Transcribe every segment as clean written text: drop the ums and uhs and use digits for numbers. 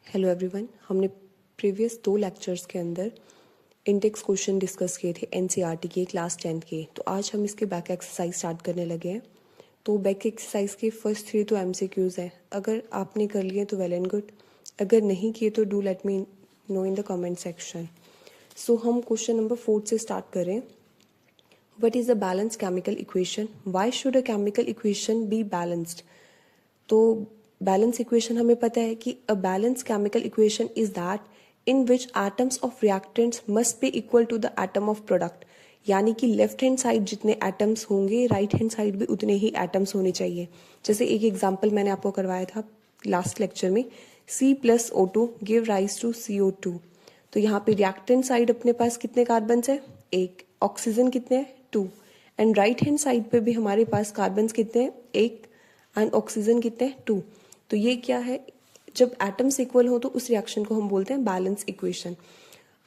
Hello everyone, हमने previous 2 lectures के अंदर इंडेक्स क्वेश्चन डिस्कस किए थे एनसीईआरटी के क्लास 10 के। तो आज हम इसके बैक एक्सरसाइज स्टार्ट करने लगे हैं। तो बैक एक्सरसाइज के फर्स्ट 3 तो एमसीक्यूज हैं। अगर आपने कर लिए तो वेल एंड गुड, अगर नहीं किए तो do let me know in the comment section. So हम क्वेश्चन नंबर 4 से स्टार्ट करें। What is a balance chemical equation? Why should a chemical equation be balanced? तो बैलेंस इक्वेशन हमें पता है कि a balance chemical equation is that in which atoms of reactants must be equal to the atom of product. यानी कि left hand side जितने atoms होंगे right hand side भी उतने ही एटम्स होने चाहिए। जैसे एक एग्जांपल मैंने आपको करवाया था लास्ट लेक्चर में, C+O2 give rise to CO2। तो यहाँ पे रिएक्टेंट साइड अपने पास कितने कार्बन है? 1। ऑक्सीजन कितने हैं? 2। एंड राइट हैंड साइड पे भी हमारे पास कार्बन कितने हैं? 1 एंड ऑक्सीजन कितने हैं? 2। तो ये क्या है? जब एटम्स इक्वल हो तो उस रिएक्शन को हम बोलते हैं balance equation.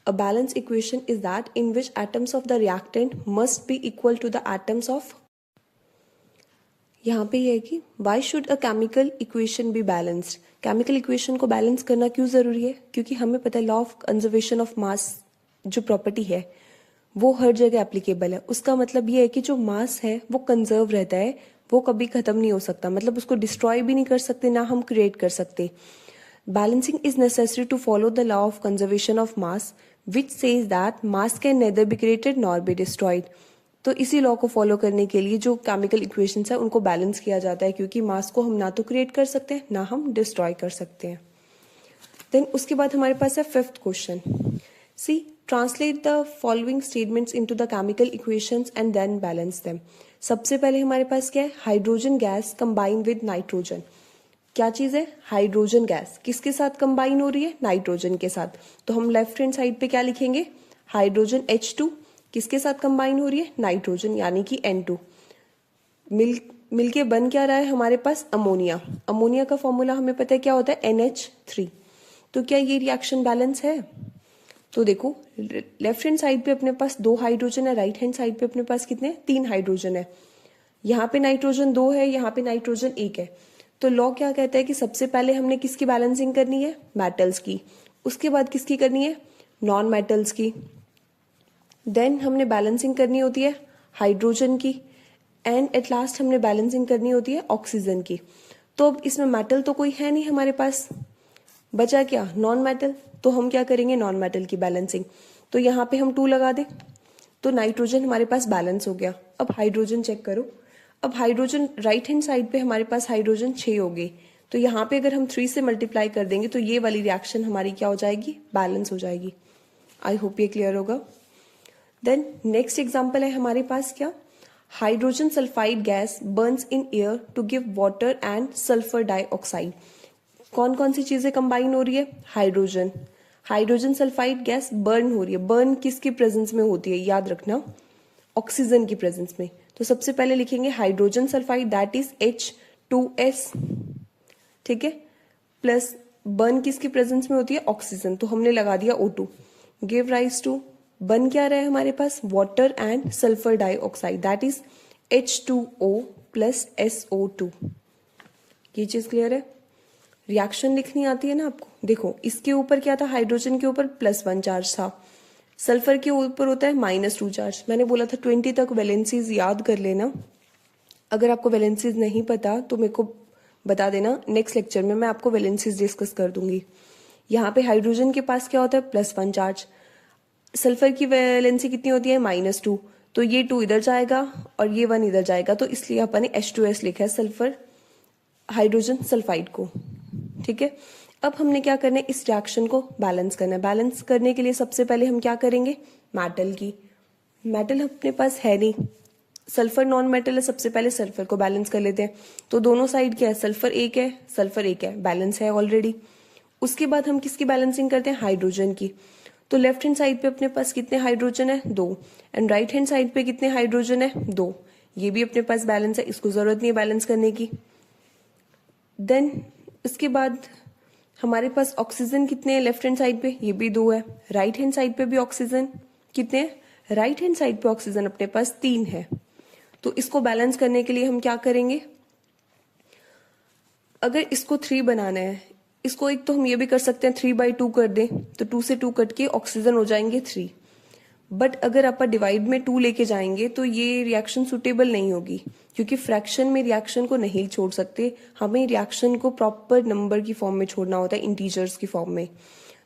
A balance equation is that in which atoms of the reactant must be equal to the atoms of. यहाँ पे ये है कि why should a chemical equation be balanced? Chemical equation को बैलेंस करना क्यों जरूरी है? क्योंकि हमें पता है law of conservation of mass जो प्रॉपर्टी है वो हर जगह एप्लीकेबल है। उसका मतलब ये है कि जो मास है वो कंजर्व रहता है, वो कभी खत्म नहीं हो सकता। मतलब उसको डिस्ट्रॉय भी नहीं कर सकते, ना हम क्रिएट कर सकते। Balancing is necessary to follow the law of conservation of mass which says that mass can neither be created nor be destroyed. तो इसी लॉ को फॉलो करने के लिए जो केमिकल इक्वेशंस है उनको बैलेंस किया जाता है, क्योंकि मास को हम ना तो क्रिएट कर सकते हैं ना हम डिस्ट्रॉय कर सकते हैं। देन उसके बाद हमारे पास है 5th question. C translate the following statements into the chemical equations and then balance them. सबसे पहले हमारे पास क्या है? Hydrogen gas combine with nitrogen. क्या चीज है? हाइड्रोजन गैस किसके साथ कंबाइन हो रही है? नाइट्रोजन के साथ। तो हम लेफ्ट हैंड साइड पे क्या लिखेंगे? हाइड्रोजन H2 किसके साथ कंबाइन हो रही है? नाइट्रोजन, यानी कि N2। मिलके बन क्या रहा है हमारे पास? अमोनिया। अमोनिया का फॉर्मूला हमें पता है क्या होता है? NH3। तो क्या ये रिएक्शन बैलेंस है? तो देखो, लेफ्ट हैंड साइड पे अपने पास 2 हाइड्रोजन है, राइट हैंड साइड पे अपने पास कितने? 3 हाइड्रोजन है। यहाँ पे नाइट्रोजन 2 है, यहाँ पे नाइट्रोजन 1 है। तो लॉ क्या कहता है कि सबसे पहले हमने किसकी बैलेंसिंग करनी है? मेटल्स की। उसके बाद किसकी करनी है? नॉन मेटल्स की। देन हमने बैलेंसिंग करनी होती है हाइड्रोजन की, एंड एट लास्ट हमने बैलेंसिंग करनी होती है ऑक्सीजन की। तो अब इसमें मेटल तो कोई है नहीं हमारे पास, बचा क्या? Non metal. तो हम क्या करेंगे? नॉन मेटल की बैलेंसिंग। तो यहाँ पे हम 2 लगा दें, तो नाइट्रोजन हमारे पास बैलेंस हो गया। अब हाइड्रोजन चेक करो। अब हाइड्रोजन राइट हैंड साइड पे हमारे पास हाइड्रोजन 6 हो गए। तो यहाँ पे अगर हम 3 से मल्टीप्लाई कर देंगे तो ये वाली रिएक्शन हमारी क्या हो जाएगी? बैलेंस हो जाएगी। आई होप ये क्लियर होगा। देन नेक्स्ट एग्जाम्पल है हमारे पास क्या? Hydrogen sulphide gas burns in air to give water and sulphur dioxide. कौन कौन सी चीजें कंबाइन हो रही है? Hydrogen. Hydrogen sulphide gas burn हो रही है। बर्न किसकी प्रेजेंस में होती है? याद रखना, ऑक्सीजन की प्रेजेंस में। तो सबसे पहले लिखेंगे hydrogen sulphide, that is H2S। ठीक है, प्लस बर्न किसकी प्रेजेंस में होती है? ऑक्सीजन। तो हमने लगा दिया O2। गिव राइज टू, बन क्या रहा है हमारे पास? Water and sulphur dioxide, that is H2O plus SO2। ये चीज क्लियर है? रिएक्शन लिखनी आती है ना आपको? देखो, इसके ऊपर क्या था? हाइड्रोजन के ऊपर +1 चार्ज था, सल्फर के ऊपर होता है -2 चार्ज। मैंने बोला था 20 तक वैलेंसीज याद कर लेना। अगर आपको वैलेंसीज नहीं पता तो मेरे को बता देना, नेक्स्ट लेक्चर में मैं आपको वैलेंसीज डिस्कस कर दूंगी। यहाँ पे हाइड्रोजन के पास क्या होता है? +1 चार्ज। सल्फर की वैलेंसी कितनी होती है? -2। तो ये 2 इधर जाएगा और ये 1 इधर जाएगा, तो इसलिए अपन ने H2S लिखा है सल्फर हाइड्रोजन सल्फाइड को। ठीक है, अब हमने क्या करना है? इस रिएक्शन को बैलेंस करना है। बैलेंस करने के लिए सबसे पहले हम क्या करेंगे? मेटल की। मेटल अपने पास है नहीं, सल्फर नॉन मेटल है। सबसे पहले सल्फर को बैलेंस कर लेते हैं। तो दोनों साइड क्या है? सल्फर 1 है, सल्फर 1 है, बैलेंस है ऑलरेडी। उसके बाद हम किसकी बैलेंसिंग करते हैं? हाइड्रोजन की। तो लेफ्ट हैंड साइड पे अपने पास कितने हाइड्रोजन है? 2। एंड राइट हैंड साइड पे कितने हाइड्रोजन है? 2। ये भी अपने पास बैलेंस है, इसको जरूरत नहीं है बैलेंस करने की। देन उसके बाद हमारे पास ऑक्सीजन कितने हैं लेफ्ट हैंड साइड पे? ये भी 2 है। राइट हैंड साइड पे भी ऑक्सीजन कितने हैं? राइट हैंड साइड पे ऑक्सीजन अपने पास 3 है। तो इसको बैलेंस करने के लिए हम क्या करेंगे? अगर इसको 3 बनाना है, इसको एक तो हम ये भी कर सकते हैं 3/2 कर दें, तो 2 से 2 कट के ऑक्सीजन हो जाएंगे 3। बट अगर आप डिवाइड में 2 लेके जाएंगे तो ये रिएक्शन सुटेबल नहीं होगी, क्योंकि फ्रैक्शन में रिएक्शन को नहीं छोड़ सकते, हमें रिएक्शन को प्रॉपर नंबर की फॉर्म में छोड़ना होता है, इंटीजर्स की फॉर्म में।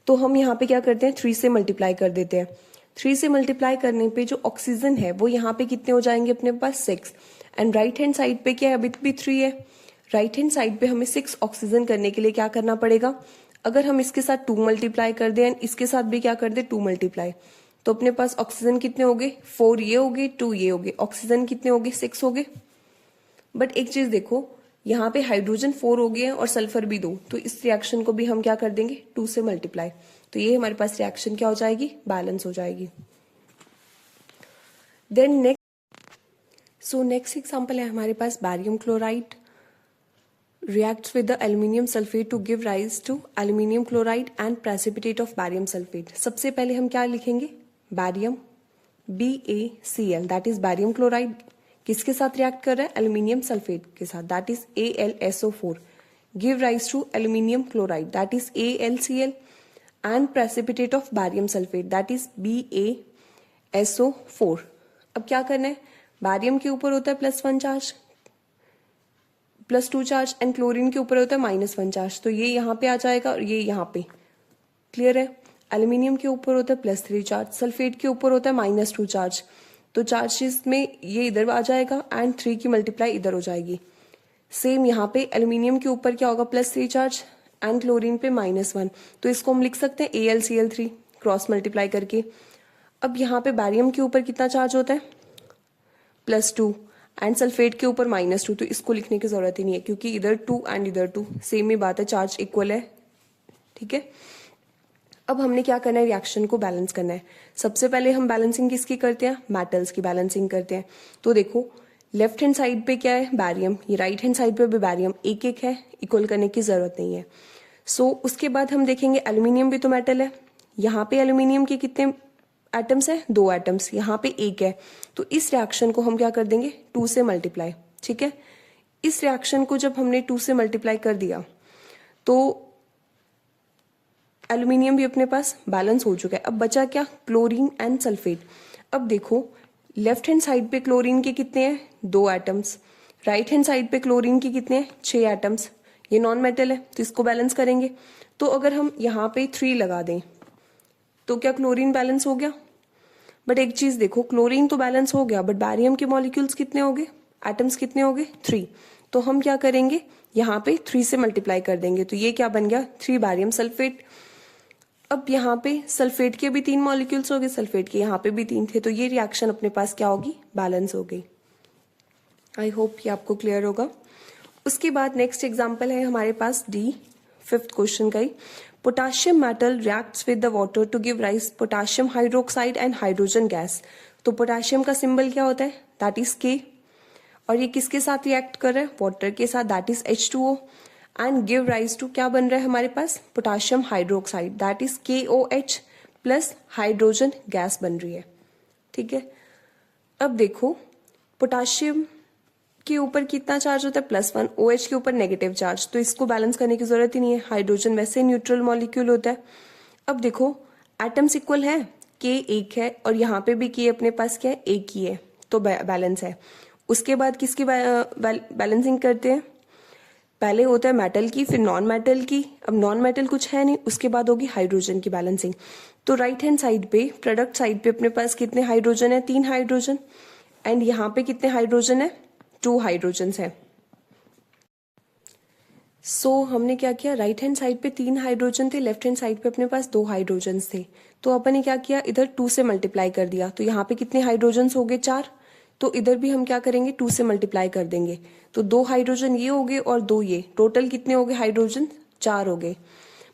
तो हम यहाँ पे क्या करते हैं, 3 से मल्टीप्लाई कर देते हैं। 3 से मल्टीप्लाई करने पे जो ऑक्सीजन है वो यहाँ पे कितने हो जाएंगे अपने पास 6, एंड राइट हैंड साइड पे क्या है, अभी भी 3 है। राइट हैंड साइड पे हमें 6 ऑक्सीजन करने के लिए क्या करना पड़ेगा, अगर हम इसके साथ 2 मल्टीप्लाई कर दें एंड इसके साथ भी क्या कर दे 2 मल्टीप्लाई, तो अपने पास ऑक्सीजन कितने हो गए 4 ये हो गए 2 ये हो गए, ऑक्सीजन कितने हो गए 6 हो गए। बट एक चीज देखो, यहाँ पे हाइड्रोजन 4 हो गए और सल्फर भी 2, तो इस रिएक्शन को भी हम क्या कर देंगे 2 से मल्टीप्लाई, तो ये हमारे पास रिएक्शन क्या हो जाएगी, बैलेंस हो जाएगी। देन नेक्स्ट एग्जांपल है हमारे पास barium chloride reacts with the aluminium sulfate to give rise to aluminium chloride and precipitate of barium sulfate। सबसे पहले हम क्या लिखेंगे, barium BaCl, that is barium chloride किसके साथ रिएक्ट कर रहा है, एल्यूमिनियम सल्फेट के साथ, that is AlSO4, give rise to aluminium chloride, that is AlCl, and precipitate of barium sulphate, that is BaSO4। अब क्या करना है, बैरियम के ऊपर होता है +1 चार्ज, +2 चार्ज, एंड क्लोरीन के ऊपर होता है -1 चार्ज, तो ये यहाँ पे आ जाएगा और ये यहाँ पे, क्लियर है। एल्यूमिनियम के ऊपर होता है +3 चार्ज, सल्फेट के ऊपर होता है -2 चार्ज, तो चार्जेस में ये इधर आ जाएगा एंड 3 की मल्टीप्लाई इधर हो जाएगी। सेम यहाँ पे एल्यूमिनियम के ऊपर क्या होगा, +3 चार्ज एंड क्लोरीन पे -1, तो इसको हम लिख सकते हैं AlCl3 क्रॉस मल्टीप्लाई करके। अब यहाँ पे बैरियम के ऊपर कितना चार्ज होता है, +2, एंड सल्फेट के ऊपर -2, तो इसको लिखने की जरूरत ही नहीं है, क्योंकि इधर 2 एंड इधर 2 सेम ही बात है, चार्ज इक्वल है, ठीक है। अब हमने क्या करना है, रिएक्शन को बैलेंस करना है। सबसे पहले हम बैलेंसिंग किसकी करते हैं, मेटल्स की बैलेंसिंग करते हैं। तो देखो लेफ्ट हैंड साइड पे क्या है, बैरियम, ये राइट हैंड साइड पे भी बैरियम, एक एक है, इक्वल करने की जरूरत नहीं है। सो उसके बाद हम देखेंगे एल्यूमिनियम भी तो मेटल है, यहाँ पे एल्यूमिनियम के कितने एटम्स है, 2 एटम्स, यहाँ पे 1 है, तो इस रिएक्शन को हम क्या कर देंगे 2 से मल्टीप्लाई, ठीक है। इस रिएक्शन को जब हमने 2 से मल्टीप्लाई कर दिया तो एल्यूमिनियम भी अपने पास बैलेंस हो चुका है। अब बचा क्या, क्लोरीन एंड सल्फेट। अब देखो लेफ्ट हैंड साइड पे क्लोरीन के कितने हैं, 2 एटम्स, राइट हैंड साइड पे क्लोरीन के कितने हैं, 6 एटम्स, ये नॉन मेटल है तो इसको बैलेंस करेंगे। तो अगर हम यहाँ पे 3 लगा दें तो क्या क्लोरीन बैलेंस हो गया। बट एक चीज देखो, क्लोरीन तो बैलेंस हो गया, बट बैरियम के मॉलिक्यूल्स कितने हो गए, एटम्स कितने हो गए 3, तो हम क्या करेंगे यहाँ पे 3 से मल्टीप्लाई कर देंगे, तो ये क्या बन गया 3 बैरियम सल्फेट। अब यहाँ पे सल्फेट के भी 3 मॉलिक्यूल्स हो गए, सल्फेट के यहाँ पे भी 3 थे, तो ये रिएक्शन अपने पास क्या होगी, बैलेंस हो गई। आई होप ये आपको क्लियर होगा। उसके बाद नेक्स्ट एग्जाम्पल है हमारे पास डी, 5th क्वेश्चन का ही। Potassium metal reacts with the water to give rise potassium hydroxide and hydrogen gas. तो पोटाशियम का सिंबल क्या होता है, दैट इज K, और ये किसके साथ रिएक्ट कर रहा है, वाटर के साथ, that is H2O, and give rise to क्या बन रहा है हमारे पास, potassium hydroxide, that is KOH plus hydrogen gas बन रही है, ठीक है। अब देखो पोटाशियम के ऊपर कितना चार्ज होता है, +1, OH के ऊपर नेगेटिव चार्ज, तो इसको बैलेंस करने की जरूरत ही नहीं है, हाइड्रोजन वैसे न्यूट्रल मॉलिक्यूल होता है। अब देखो एटम्स इक्वल है, K 1 है और यहाँ पे भी K अपने पास क्या है, 1 ही है, तो बैलेंस है। उसके बाद किसकी बैलेंसिंग करते हैं, पहले होता है मेटल की, फिर नॉन मेटल की। अब नॉन मेटल कुछ है नहीं, उसके बाद होगी हाइड्रोजन की बैलेंसिंग। तो राइट हैंड साइड पे, प्रोडक्ट साइड पे अपने पास कितने हाइड्रोजन है, 3 हाइड्रोजन, एंड यहाँ पे कितने हाइड्रोजन है, 2 हाइड्रोजन है। सो हमने क्या किया, राइट हैंड साइड पे 3 हाइड्रोजन थे, लेफ्ट हैंड साइड पे अपने पास 2 हाइड्रोजन थे, तो अपन ने क्या किया, इधर 2 से मल्टीप्लाई कर दिया, तो यहाँ पे कितने हाइड्रोजन हो गए 4, तो इधर भी हम क्या करेंगे 2 से मल्टीप्लाई कर देंगे, तो 2 हाइड्रोजन ये हो गए और 2 ये, टोटल कितने हो गए हाइड्रोजन, 4 हो गए।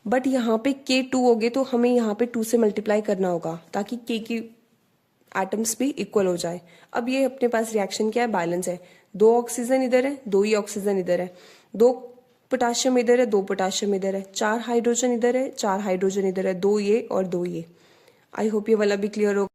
बट यहाँ पे K2 हो गए, तो हमें यहाँ पे 2 से मल्टीप्लाई करना होगा ताकि K की एटम्स भी इक्वल हो जाए। अब ये अपने पास रिएक्शन क्या है, बैलेंस है, 2 ऑक्सीजन इधर है, 2 ही ऑक्सीजन इधर है, 2 पोटाशियम इधर है, 2 पोटाशियम इधर है, 4 हाइड्रोजन इधर है, 4 हाइड्रोजन इधर है, 2 ये और 2 ये। आई होप ये वाला भी क्लियर होगा।